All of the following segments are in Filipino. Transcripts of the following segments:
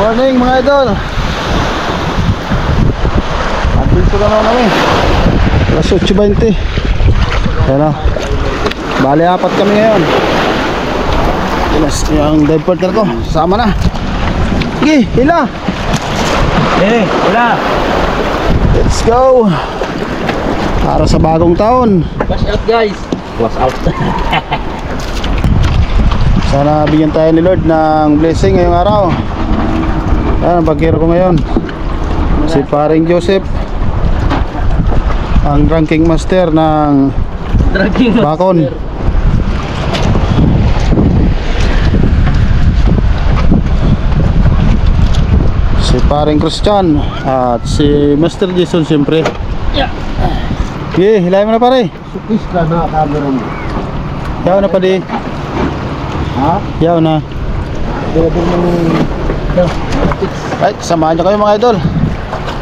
Morning mga idol. Andito na naman kami. Alas 8:20. Ayan o. Bali apat kami ngayon. Yes, yung dive partner ko sama na. Sige, hila. Wala. Let's go. Para sa bagong taon. Watch out guys. Watch out. Sana bigyan tayo ni Lord ng blessing ngayong araw. Ayan ang bagero ko ngayon. Si paring Joseph, ang ranking master ng Bakon. Si paring Christian at si Master Jason siyempre. Yeah. Okay, hilahin mo na pare. Supis ka na camera mo. Yaw na pa di. Ha? Yaw na. Dito mo. Right, samahan nyo kayo mga idol.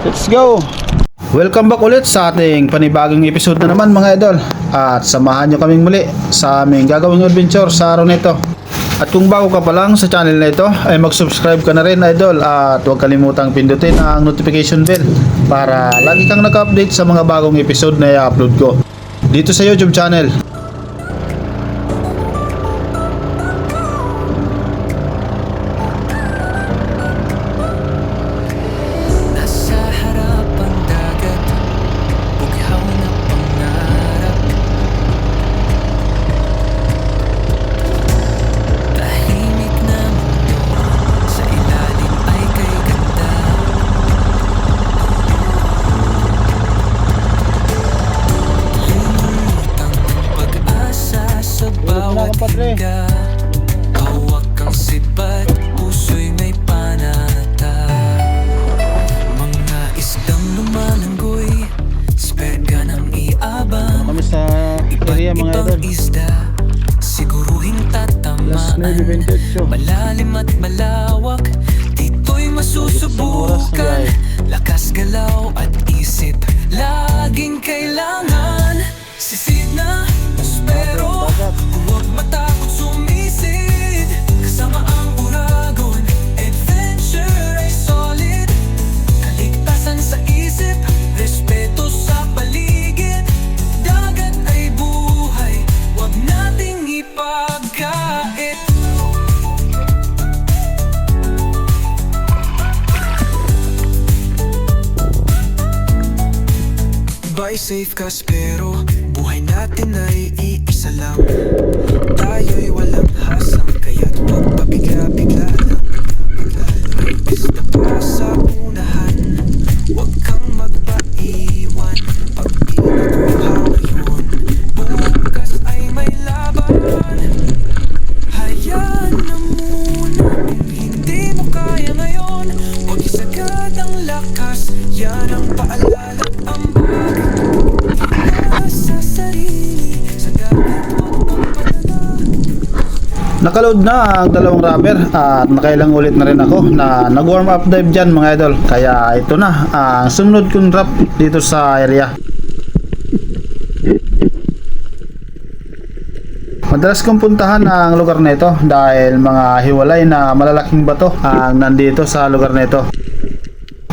Let's go. Welcome back ulit sa ating panibagong episode na naman mga idol. At samahan nyo kaming muli sa aming gagawing adventure sa araw na ito. At kung bago ka pa lang sa channel na ito, ay mag-subscribe ka na rin idol. At huwag kalimutang pindutin ang notification bell para lagi kang naka-update sa mga bagong episode na i-upload ko dito sa YouTube channel. Hawak kang sipat, puso'y may panata. Mga isdang lumalanggoy, sperga ng iabang. Kami sa area mga idol. Ibang isda, siguruhin tatamaan. Malalim at malawak, dito'y masusubukan. Lakas galaw at isip, laging kailangan. Sisid na, pero huwag matakot sumisid. Kasama ang uragon, adventure ay solid. Kaligtasan sa isip, respeto sa paligid. Dagat ay buhay, huwag nating ipagkait. Buy safe ka pero buhay natin ay iisa lang. Tayo'y walang hasang, kaya't huwag pabigla-bigla lang. Imbis na pa sa unahan, huwag kang magpaiwan. Pag pinakuha ngayon, bukas ay may laban. Hayaan na muna kung hindi mo kaya ngayon. Huwag isagad ang lakas, yan ang paalala. Ang Nakaload na ang dalawang rubber at nakailang ulit na rin ako na nag-warm up dive dyan mga idol. Kaya ito na ang sumunod kong drop dito sa area. Madalas kong puntahan ang lugar na ito dahil mga hiwalay na malalaking bato ang nandito sa lugar na ito.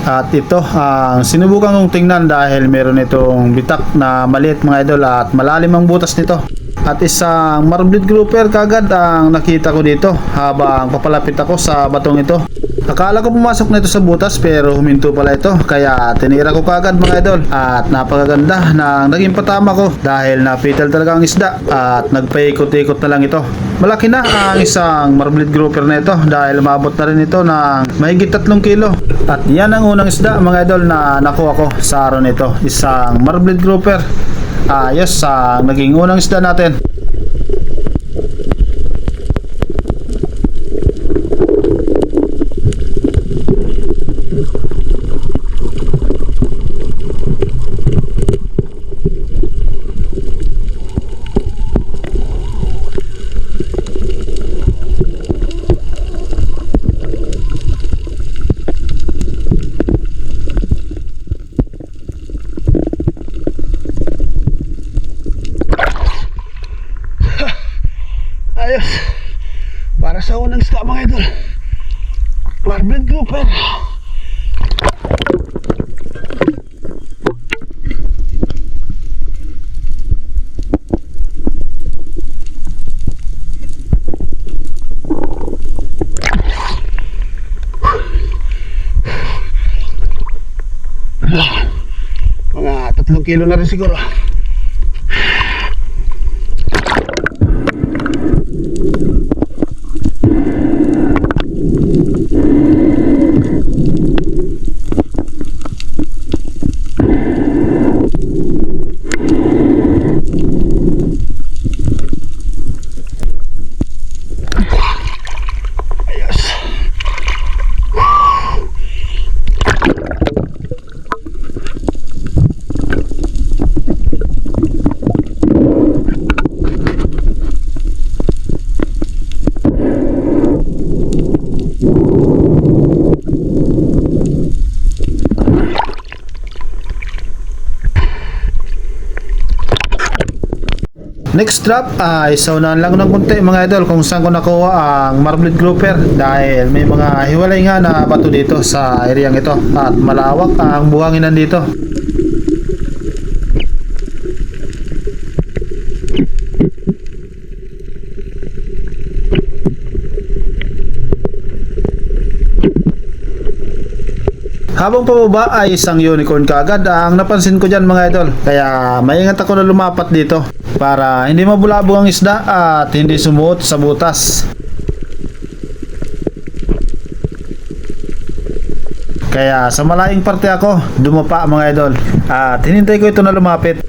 At ito ang sinubukan kong tingnan dahil meron itong bitak na maliit mga idol at malalim ang butas nito. At isang marbled grouper kagad ang nakita ko dito habang papalapit ako sa batong ito. Akala ko pumasok na ito sa butas pero huminto pala ito, kaya tinira ko kagad mga idol. At napakaganda ng naging patama ko dahil napital talaga ang isda at nagpaikot-ikot na lang ito. Malaki na ang isang marbled grouper na ito dahil umabot na rin ito ng mahigit 3 kilo. At yan ang unang isda mga idol na nakuha ko sa araw nito, isang marbled grouper. Ayos ang naging unang isda natin. Ayos, para sa unang isda mga idol, marbled grouper. Mga 3 kilo na rin siguro. Next drop ay saunahan lang ng konti mga idol kung saan ko nakuha ang marbled grouper dahil may mga hiwalay nga na bato dito sa areang ito at malawak ang buhanginan dito. Habang pababa ay isang unicorn kaagad ang napansin ko dyan mga idol, kaya maingat ako na lumapat dito para hindi mabulabog ang isda at hindi sumuot sa butas. Kaya sa malaying parte ako dumapa mga idol at hinintay ko ito na lumapit.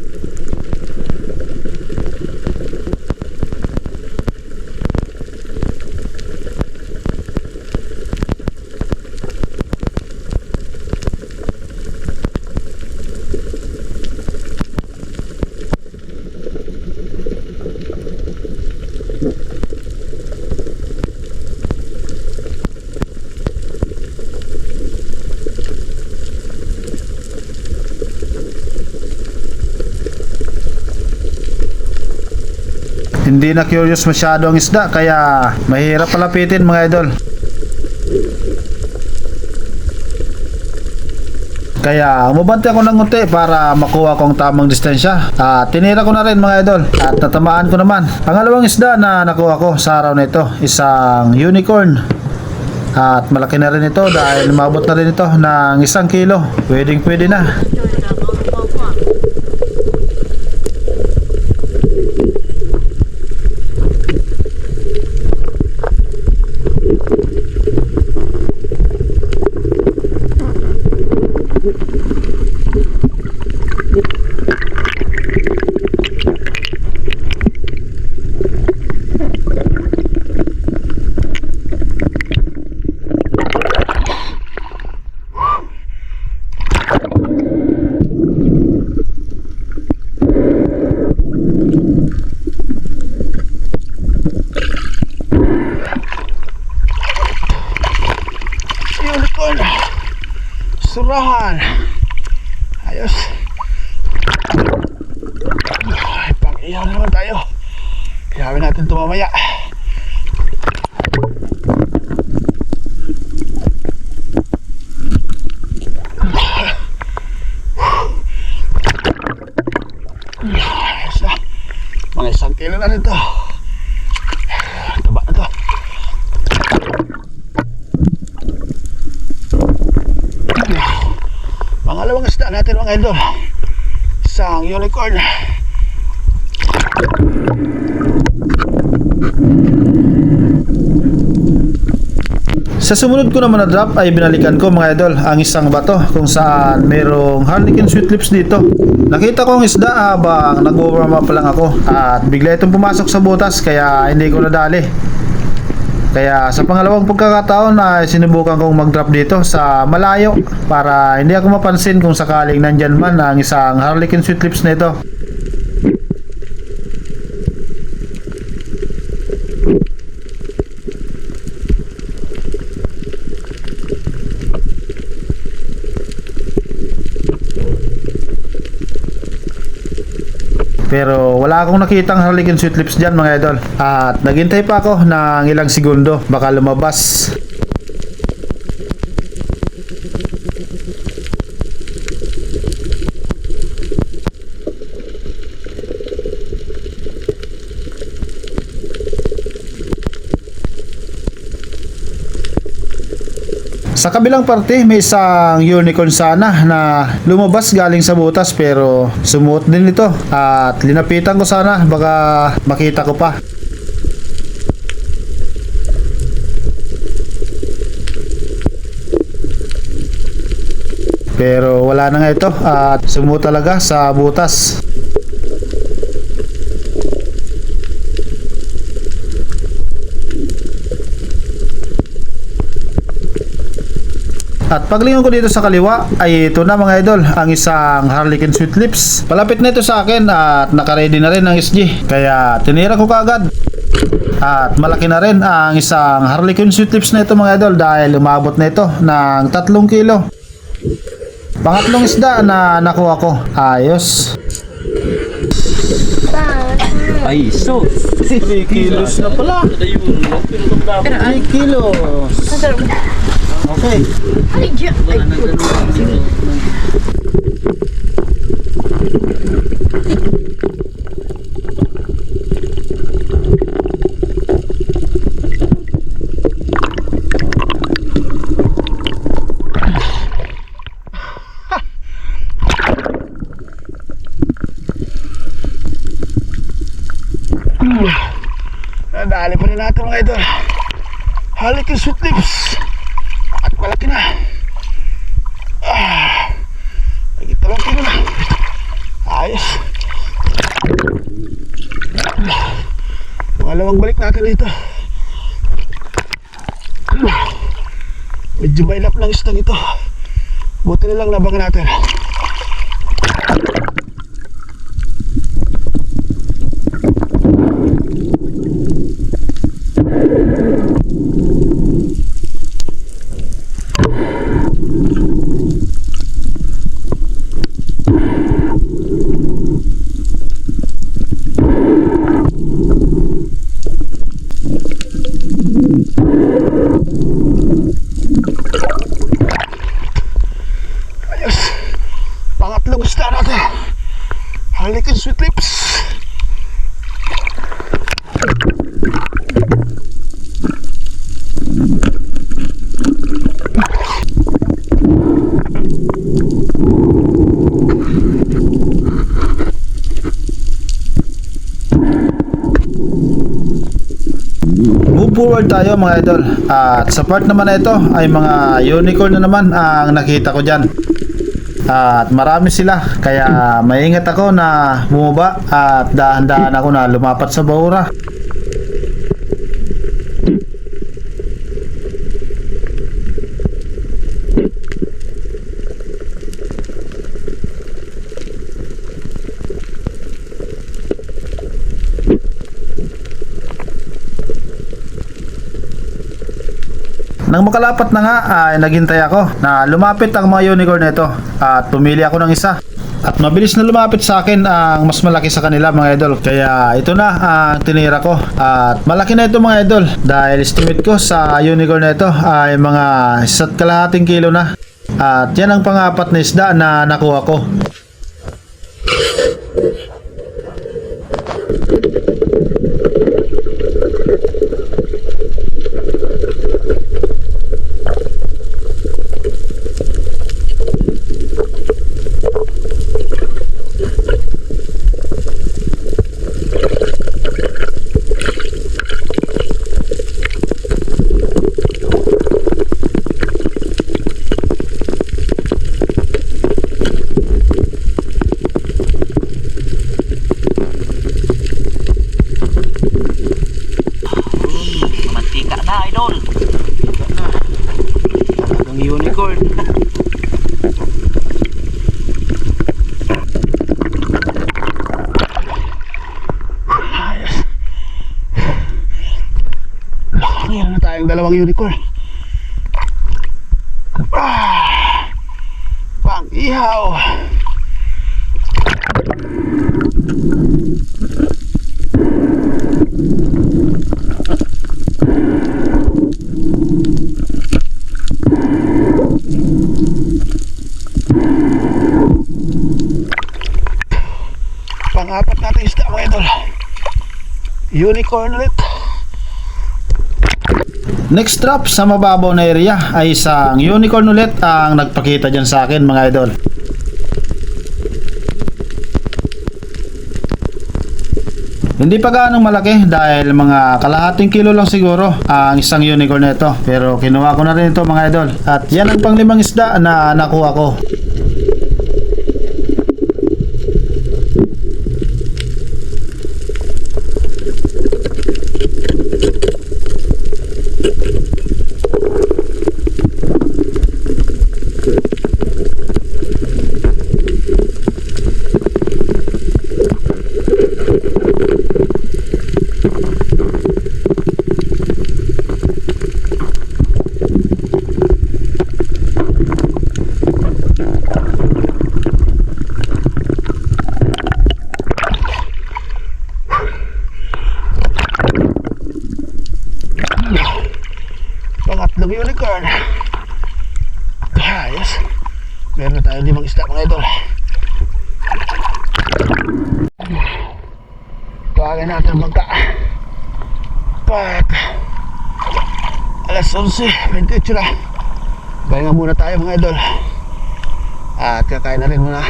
Hindi na curious masyado ang isda kaya mahirap palapitin mga idol. Kaya umabante ako ng unti para makuha ko ang tamang distansya. At tinira ko na rin mga idol at natamaan ko naman. Pangalawang isda na nakuha ko sa araw na ito, isang unicorn. At malaki na rin ito dahil umabot na rin ito ng 1 kilo. Pwede na. Unicorn, surahan. Ayos. Ay, pang-iyaw naman tayo. Kayawin natin ito mamaya. Ayos na. Mga 1 kilo na rin to. Taba na to. Pangalawang isda natin mga idol. Isang unicorn. Sa sumunod ko naman na drop ay binalikan ko mga idol ang isang bato kung saan merong harlequin sweet lips dito. Nakita ko ang isda habang nag-warm up pa lang ako at bigla itong pumasok sa butas kaya hindi ko nadali. Kaya sa pangalawang pagkakataon ay sinubukan kong mag-drop dito sa malayo para hindi ako mapansin kung sakaling nandyan man ang isang harlequin sweet lips na ito. Pero wala akong nakitang harlequin sweet lips dyan mga idol. At naghintay pa ako ng ilang segundo, baka lumabas. Sa kabilang parte, may isang unicorn sana na lumabas galing sa butas pero sumuot din ito at linapitan ko sana baka makita ko pa. Pero wala na nga ito at sumuot talaga sa butas. At paglingon ko dito sa kaliwa ay ito na mga idol, ang isang harlequin sweet lips. Palapit na ito sa akin at nakaready na rin ang SG. Kaya tinira ko kaagad. At malaki na rin ang isang harlequin sweet lips na ito mga idol dahil umabot na ito ng 3 kilo. Pangatlong isda na nakuha ko. Ayos. Ay, so. 3 kilos na pala. 3 kilos. Okay. Nadali pa rin natin mga idol. Harlequin sweet lips. At malaki na. Nagita lang kilo na. Ayos. Pangalawang balik natin dito. Medyo mailap lang isang ito. Buti na lang nabangan natin. Ayos. Pangatlong isda natin. Harlequin sweet lips. Move forward tayo mga idol. At sa part naman na ito ay mga unicorn na naman ang nakita ko dyan. At marami sila kaya maingat ako na bumaba at dahan-dahan ako na lumapat sa bahura. Nang makalapat na nga ay naghintay ako na lumapit ang mga unicorn nito at pumili ako ng isa. At mabilis na lumapit sa akin ang mas malaki sa kanila mga idol. Kaya ito na ang tinira ko. At malaki na ito mga idol dahil estimate ko sa unicorn na ito ay mga 1.5 kilo na. At yan ang pang-apat na isda na nakuha ko. Meron na tayong dalawang unicorn. Pang ihaw. Pang-apat natin isda mga idol. Unicorn ulit. Next drop sa mababaw na area ay isang unicorn ulit ang nagpakita dyan sa akin mga idol. Hindi pa gaanong malaki dahil mga kalahating kilo lang siguro ang isang unicorn na ito. Pero kinuha ko na rin ito mga idol. At yan ang panglimang isda na nakuha ko. Pangatlong unicorn. Ayos. Meron na tayo 5 isda mga idol. Tuwagin natin magka. Pat. Alas 11:28 na. Pahinga muna tayo mga idol. At kakain na rin muna.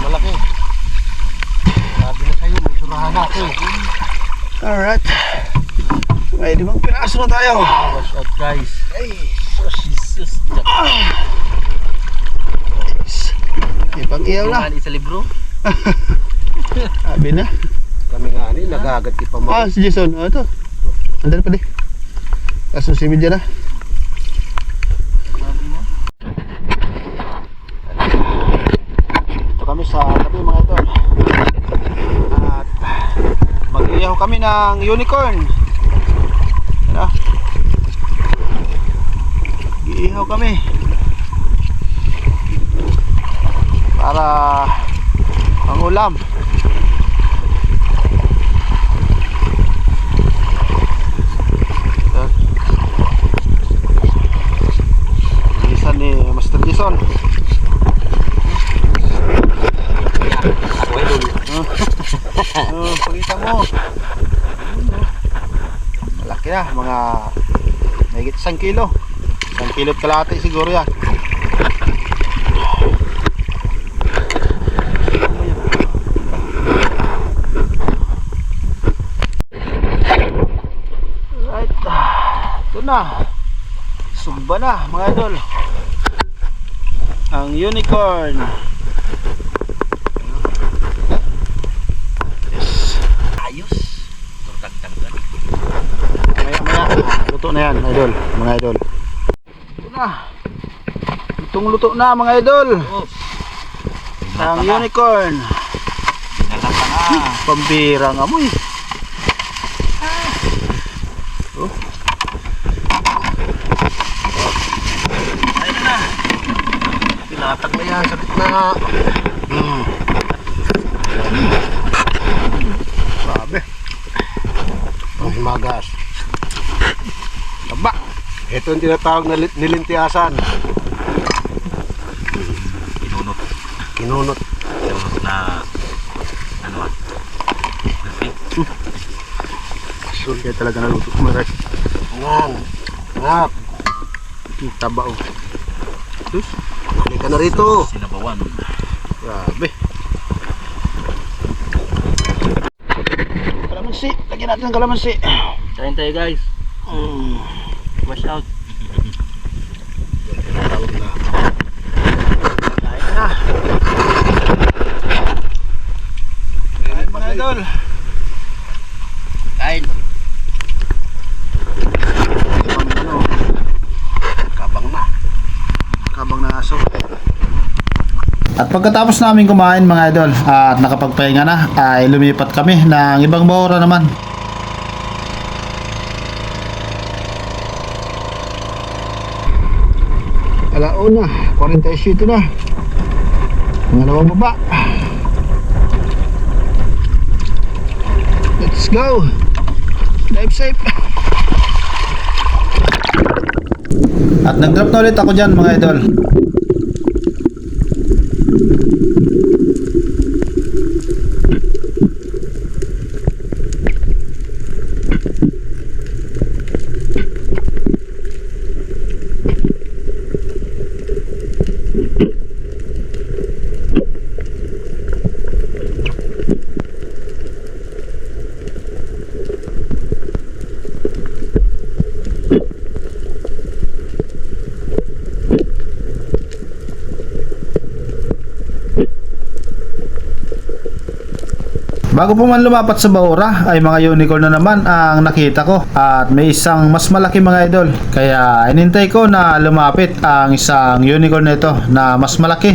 Malaki. Sabi na sa'yo, may surahan natin. Alright. May 5 piraso na tayo. Watch out guys. Ay. Oh Jesus. Ipang iyaw na. Tumali sa libro. Sabi na. Kami nga ni, nagagat ki pa mo. Ah, si Jason. Oh, ito. Andun pa di. Kaso si Midya na. Ito kami sa tabi mga idol. At mag-iyaw kami ng unicorn. Ano? Mag-iyaw kami. Para ang ulam. Bilisan ni Master Jason. Pakita mo. Malaki na, mga mahigit 1 kilo. 1 kilo at kalahati siguro yan. Right. Ito na. Sumba na mga idol. Ang unicorn. Ayos. Turtag-tagdan. Maya luto na yan idol, mga idol. Ito na. Lutong-luto na mga idol. Ang unicorn. Nalapa na. Pambirang amoy. Oh. Ayun na. Pinatag na yan sa gitna. Grabe. Ang himagas. Taba. Ito yung tinatawag na nilintiasan. Kinunot. Kinunot. Kinunot na ano ah. Asul kaya talaga naluto kumaray. Yan. Ngap. Taba oh. Sus. Halika na rito. Sinabawan. Grabe. Kalamansi. Lagyan natin ng kalamansi. Kain tayo guys. Wash out. Tinatawag na. Kain na. Kain mga idol. Kain. Kabang na. Kabang na aso. At pagkatapos namin kumain mga idol at nakapagpahinga na, ay lumipat kami ng ibang bahura naman. Alauna, 47 na. Pangalawang baba. Let's go. Dive safe. At nag-drop na ulit ako dyan mga idol. Bago po man lumapat sa bahura ay mga unicorn na naman ang nakita ko at may isang mas malaki mga idol. Kaya inintay ko na lumapit ang isang unicorn na ito na mas malaki.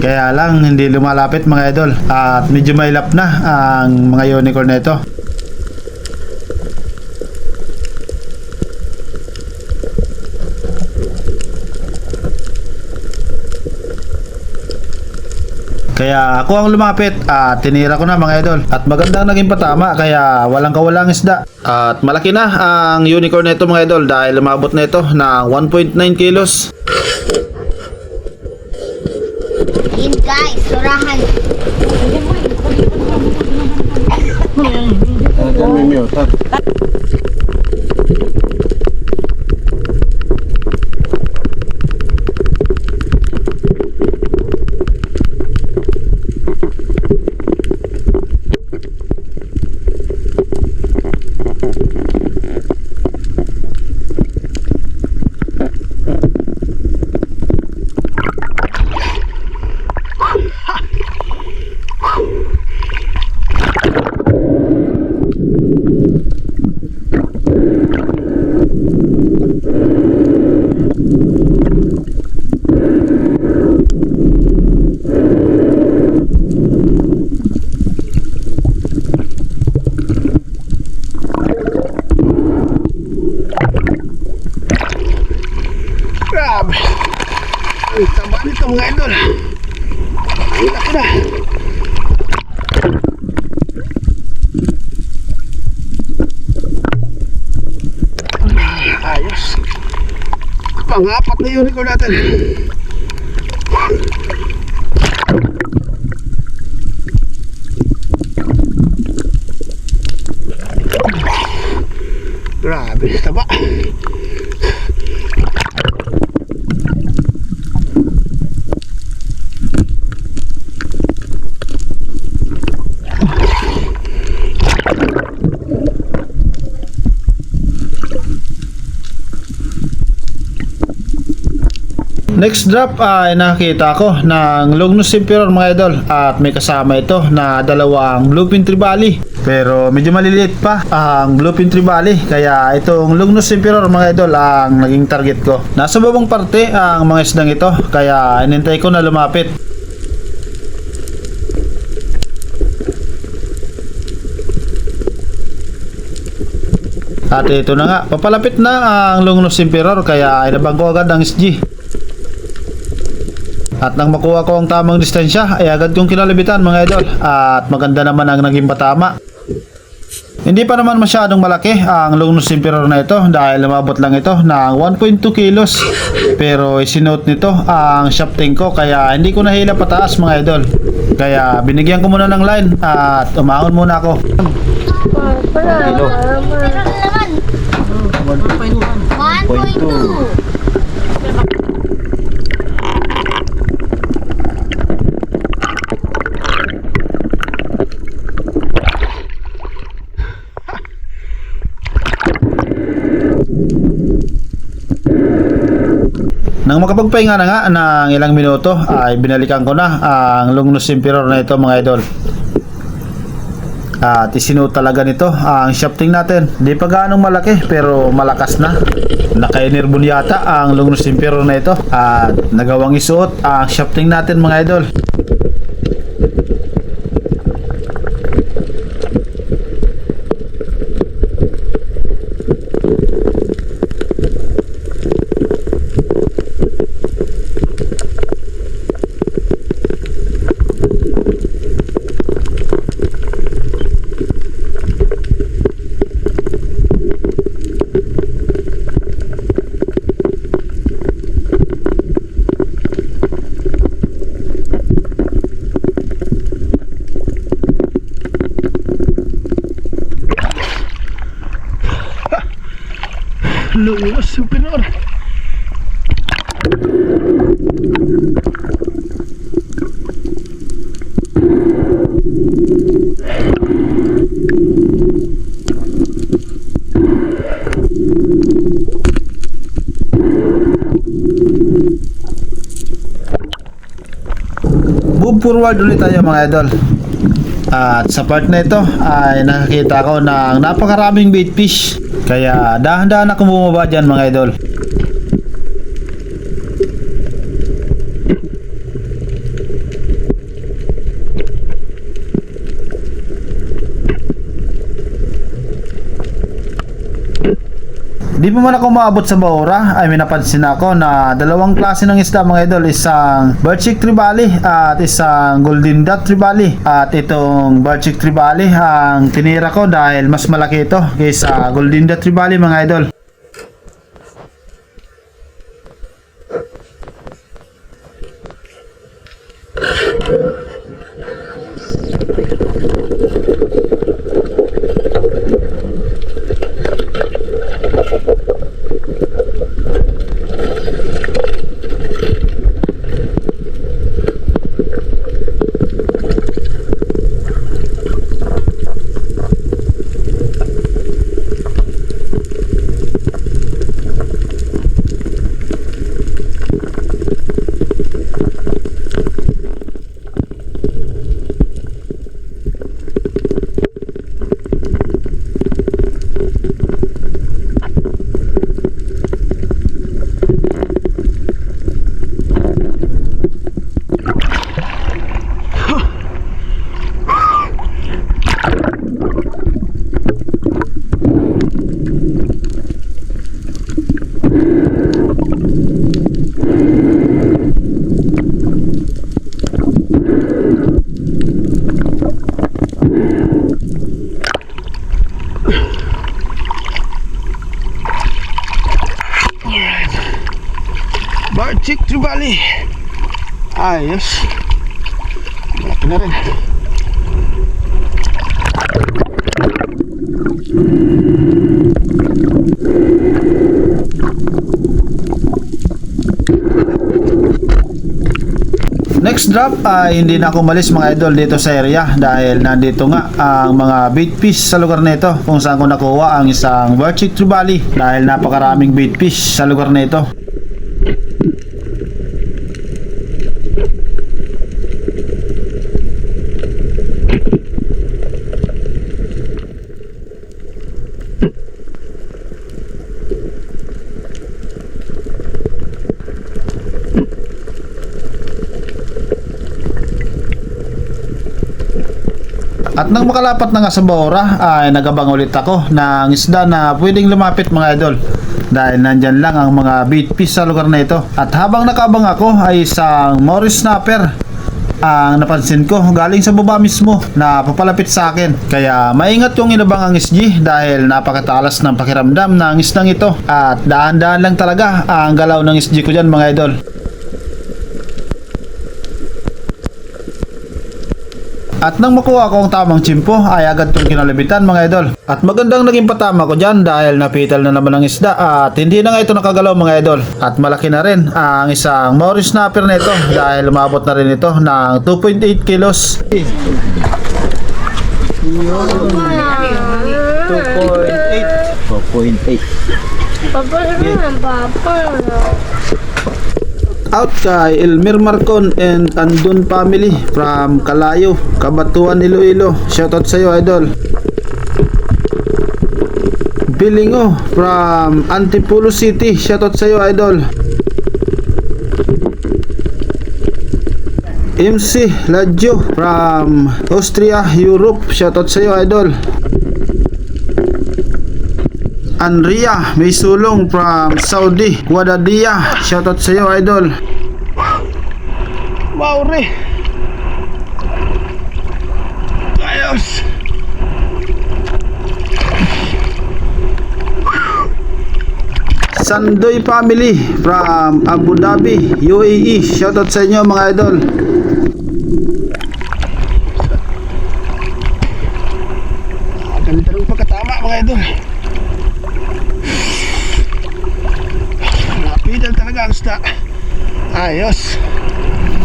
Kaya lang hindi lumalapit mga idol at medyo mailap na ang mga unicorn na ito. Kaya ako ang lumapit at tinira ko na mga idol. At magandang naging patama kaya walang kawalang isda. At malaki na ang unicorn na ito mga idol dahil lumabot na ito ng 1.9 kilos. Yun guys, surahan. Diyan may mute. Grabe. Ay, tama nito mga idol. Ay, laki na. Ayos. Pang-apat na unicorn natin. Grabe, taba. Next drop ay nakita ko ng Longnose Emperor mga idol at may kasama ito na dalawang bluefin trevally. Pero medyo maliliit pa ang bluefin trevally kaya itong Longnose Emperor mga idol ang naging target ko. Nasa babang parte ang mga isdang ito kaya inintay ko na lumapit. At ito na nga, papalapit na ang Longnose Emperor kaya inabang ko agad ang SG. At nang makuha ko ang tamang distansya ay agad kong kinalabitan mga idol at maganda naman ang naging patama. Hindi pa naman masyadong malaki ang Longnose Emperor na ito dahil lumabot lang ito ng 1.2 kilos. Pero isinote nito ang shafting ko kaya hindi ko nahila pataas mga idol. Kaya binigyan ko muna ng line at umangon muna ako. Pero naman. Nang makapagpahinga na nga ng ilang minuto ay binalikan ko na ang Longnose Emperor na ito mga idol. At isinuot talaga nito ang shafting natin. Di pa gaanong malaki pero malakas na. Naka-enerbon yata ang Longnose Emperor na ito at nagawang isuot ang shafting natin mga idol. Longnose Emperor. Move forward ulit tayo mga idol. At sa part na ito ay nakakita ko ng napakaraming bait fish. Kaya dahan-dahan ako bumaba dyan mga idol. Di pa man ako maabot sa Baura ay may napansin ako na dalawang klase ng isda mga idol, isang Barchic Trevally at isang Golden Dot Trevally. At itong Barchic Trevally ang tinira ko dahil mas malaki ito kaysa Golden Dot Trevally mga idol. Barchic Trevally. Ayos. Malaki na rin. Next drop ay hindi na ako malis mga idol dito sa area dahil nandito nga ang mga bait fish sa lugar na ito kung saan ko nakuha ang isang Barchic Trevally dahil napakaraming bait fish sa lugar na ito. At nang makalapat na nga sa Baura ay nagabang ulit ako ng isda na pwedeng lumapit mga idol dahil nandyan lang ang mga bait fish sa lugar na ito. At habang nakabang ako ay isang Morris Snapper ang napansin ko galing sa baba mismo na papalapit sa akin. Kaya maingat yung inabang ang SG dahil napakatalas ng pakiramdam ng isdang ito at daan-daan lang talaga ang galaw ng SG ko dyan mga idol. At nang makuha ko ang tamang tsimpo ay agad itong kinalabitan mga idol. At magandang naging patama ko dyan dahil napital na naman ang isda at hindi na nga ito nakagalaw mga idol. At malaki na rin ang isang Morris Snapper na ito dahil umabot na rin ito ng 2.8 kilos. 2.8. Papa naman, papa. out kay Elmer Marcon and Andon family from Kalayo, Kabatuan, Iloilo. Shoutout sa iyo, idol. Bilingo from Antipolo City. Shoutout sa iyo, idol. MC Ladjo from Austria, Europe. Shoutout sa iyo, idol. Andrea May Sulong from Saudi, Guadalajara. Shoutout sa iyo, idol. Mauri. Ayos. Sandoy family from Abu Dhabi, UAE. Shoutout sa inyo, mga idol. Ganda ng pagkatama, mga idol. Lapitan talaga ang sta. Ayos.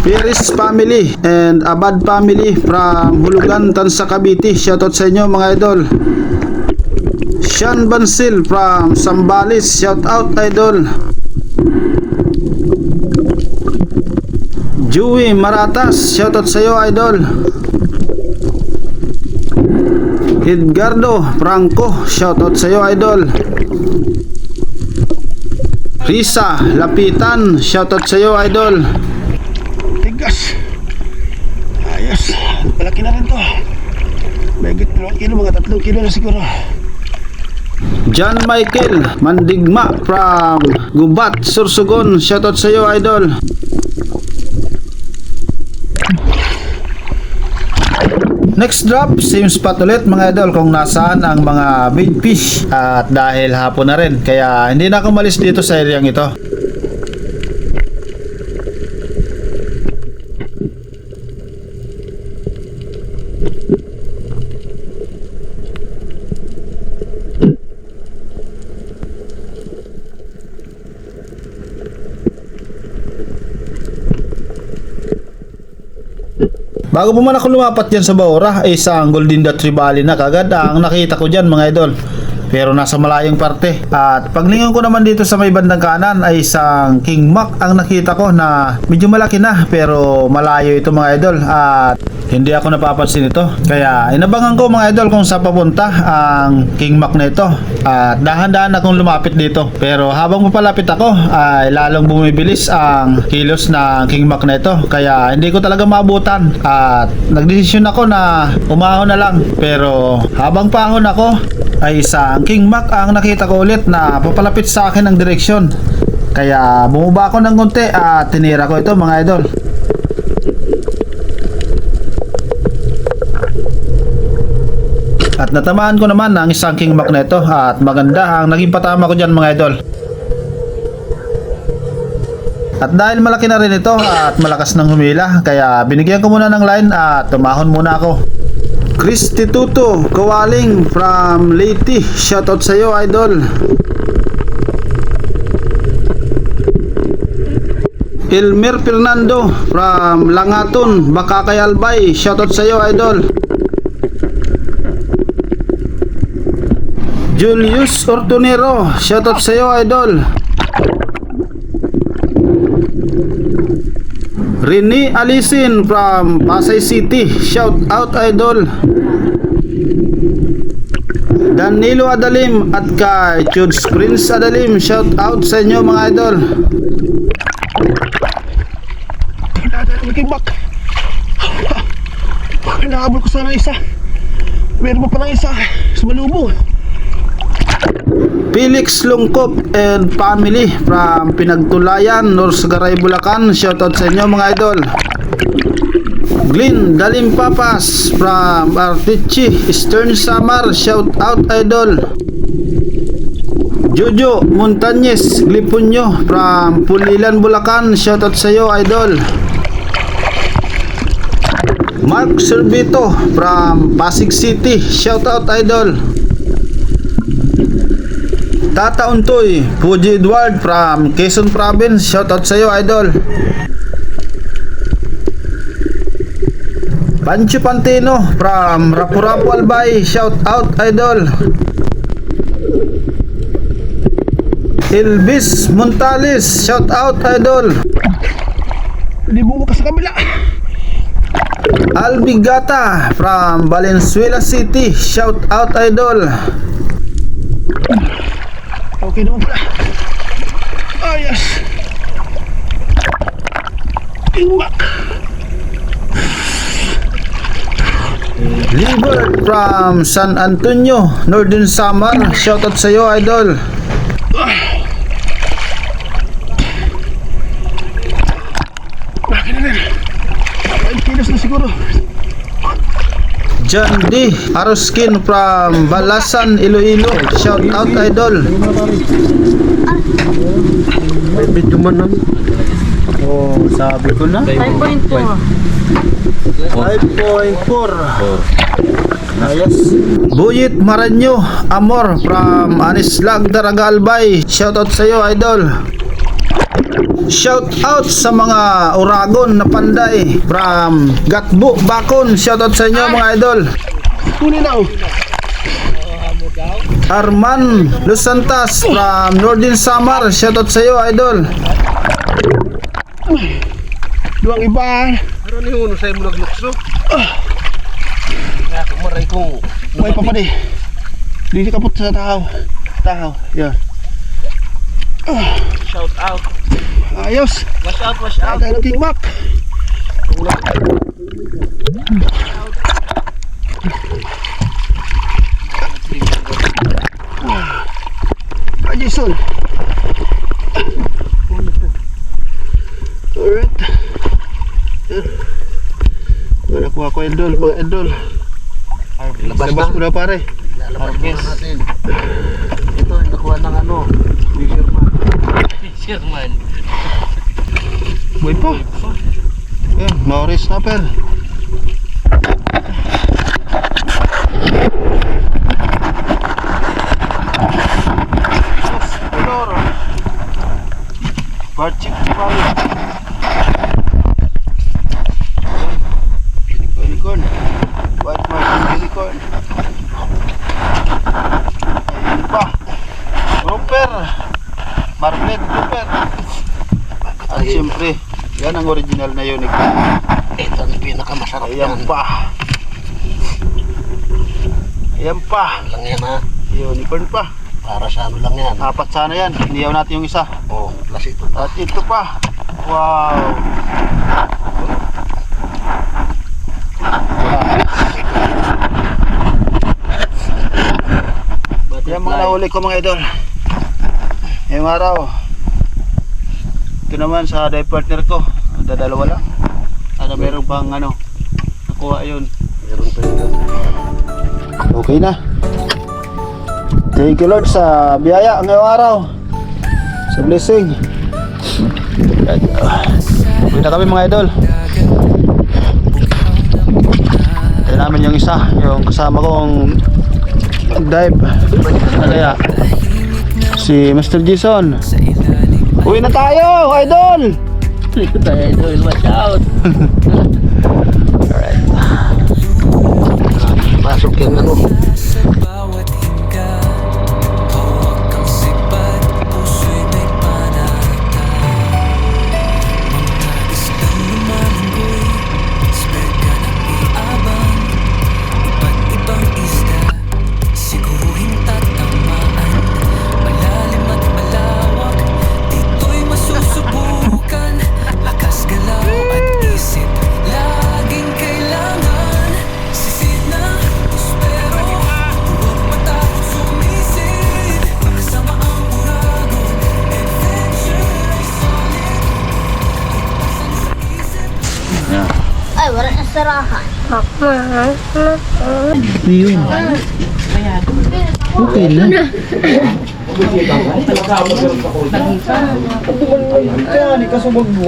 Piris family and Abad family from Hulugan, Tansa, Cavite. Shoutout sa inyo, mga idol. Sean Bansil from Sambales. Shoutout, idol. Joey Maratas. Shoutout sa iyo, idol. Edgardo Franco. Shoutout sa iyo, idol. Risa Lapitan. Shoutout sa iyo, idol. Tigas. Ayos. Malaki na rin to. Megit 2 kilo, mga 3 kilo na siguro. John Michael Mandigma from Gubat, Sorsogon. Shoutout sa iyo, idol. Next drop, same spot ulit, mga idol, kung nasaan ang mga big fish. At dahil hapon na rin, kaya hindi na ako malis dito sa areang ito. Bago pa man ako lumapat dyan sa Baura, ay isang Golden Retriever na kagad ang nakita ko dyan, mga idol. Pero nasa malayong parte. At paglingon ko naman dito sa may bandang kanan ay isang King Mac ang nakita ko na medyo malaki na pero malayo ito, mga idol. At hindi ako napapansin ito. Kaya inabangan ko, mga idol, kung saan papunta ang King Mac na ito. At dahan-dahan akong lumapit dito. Pero habang papalapit ako ay lalong bumibilis ang kilos ng King Mac na ito. Kaya hindi ko talaga maabutan. At nagdesisyon ako na umahon na lang. Pero habang paahon ako ay isang King Mac ang nakita ko ulit na papalapit sa akin ng direksyon. Kaya bumaba ako ng konti at tinira ko ito, mga idol. At natamaan ko naman ang isang King Mac na ito at maganda ang naging patama ko dyan, mga idol. At dahil malaki na rin ito at malakas ng humila, kaya binigyan ko muna ng line at tumahon muna ako. Christy Tuto Kawaling from Leyte. Shoutout sa iyo, idol. Elmer Fernando from Langaton, Bakakay, Albay. Shoutout sa iyo, idol. Julius Ortonero. Shoutout sa iyo, idol. Rene Alisin from Pasay City. Shout out, idol. Danilo Adalim at kay Chuds Prince Adalim. Shout out sa inyo, mga idol. King Mac. Nahabol ko sana isa. Meron pa palang isa. Sumalubong. Felix Lungkop and family from Pinagtulayan, Norsagaray, Bulacan. Shoutout sa inyo, mga idol. Glenn Dalim-Papas from Artichi, Eastern Samar. Shoutout, idol. Jojo Montañez Glipunyo from Pulilan, Bulacan. Shoutout sa iyo, idol. Mark Servito from Pasig City. Shoutout, idol. Tata Untoy Puji Edward from Quezon Province. Shoutout sa iyo, idol. Pancho Pantino from Rapu-Rapu, Albay. Shoutout, idol. Elvis Montales. Shoutout, idol. Hindi bumuka sa kabila. Albigata from Valenzuela City. Shout out idol. Okay naman pala. Oh yes. Imbak. Libert from San Antonio, Northern Samar. Shout out sa iyo idol. Laki na rin. 5 kilos na siguro. John D. Aroskin from Balasan, Iloilo. Shout out idol. May video man nun. Oh, sabi ko na. 5.2. 5.4. Ayos. Buyit Maranyo Amor from Anislag, Daragalbay. Shout out sa iyo idol. Shout out sa mga Uragon na Panday from Gatbo, Bakon. Shout out sa inyo mga idol. Kunin na oh. Arman Los Santos from Northern Samar. Shout out sa iyo idol. Duang iba. Ano ni uno sa'yo mo naglukso? Kaya kumaray kong May pa pa di. Di kapot sa tao. Tao. Yan. shout out. Ayos. Wash out, wash out. Tayo ng kickback. Ah, Jason. Alright. Nakuha ko idol, mga idol. Labas ko na pare. Lalabas natin. Ito, nakuha ng ano, fisherman. Fisherman. Buhay pa. Ayan, Maurice Snapper. Color. Barchik pare. Unicorn. White martin unicorn. Ayun pa. Grouper. Marbled grouper. At siyempre, yan ang original na unicorn. Ito ang pinakamasarap Ayan yan. pa. Ayan pa. Lang yan ha. Unicorn pa. Para sa ano lang yan. Apat sana yan. Iniyaw natin yung isa. Oh, plus ito. At ito pa. Wow. Yan mga nahuli ko mga idol. Ngayong araw. Ito naman sa dive partner ko. Dadalawa lang. Sana meron pang ano. Nakuha yun. Meron pa ito. Okay na. Thank you Lord sa biyaya ngayong araw. Sa blessing. Uwi na kami mga idol. Tayo namin yung isa, yung kasama kong dive. Kaya si Mr. Jason. Uwi na tayo, idol. Ito tayo, idol. Watch out. Alright. Pasok yung ano. Sa bawat hinga, hawak ang sipat, puso'y may panata. Mga isdang lumalanggoy, spread ka ng iabang. Iba't ibang isda, siguruhin tatamaan. Malalim at malawak, dito'y masusubukan. Lakas galaw at isip, laging kailangan. Sisid na prospero, huwag matakot sumisid. Kasama ang uragon, adventure ay solid. Ipasan sa isip. Ay, wala na sarahan. Okay na. Yan, ikasubog mo.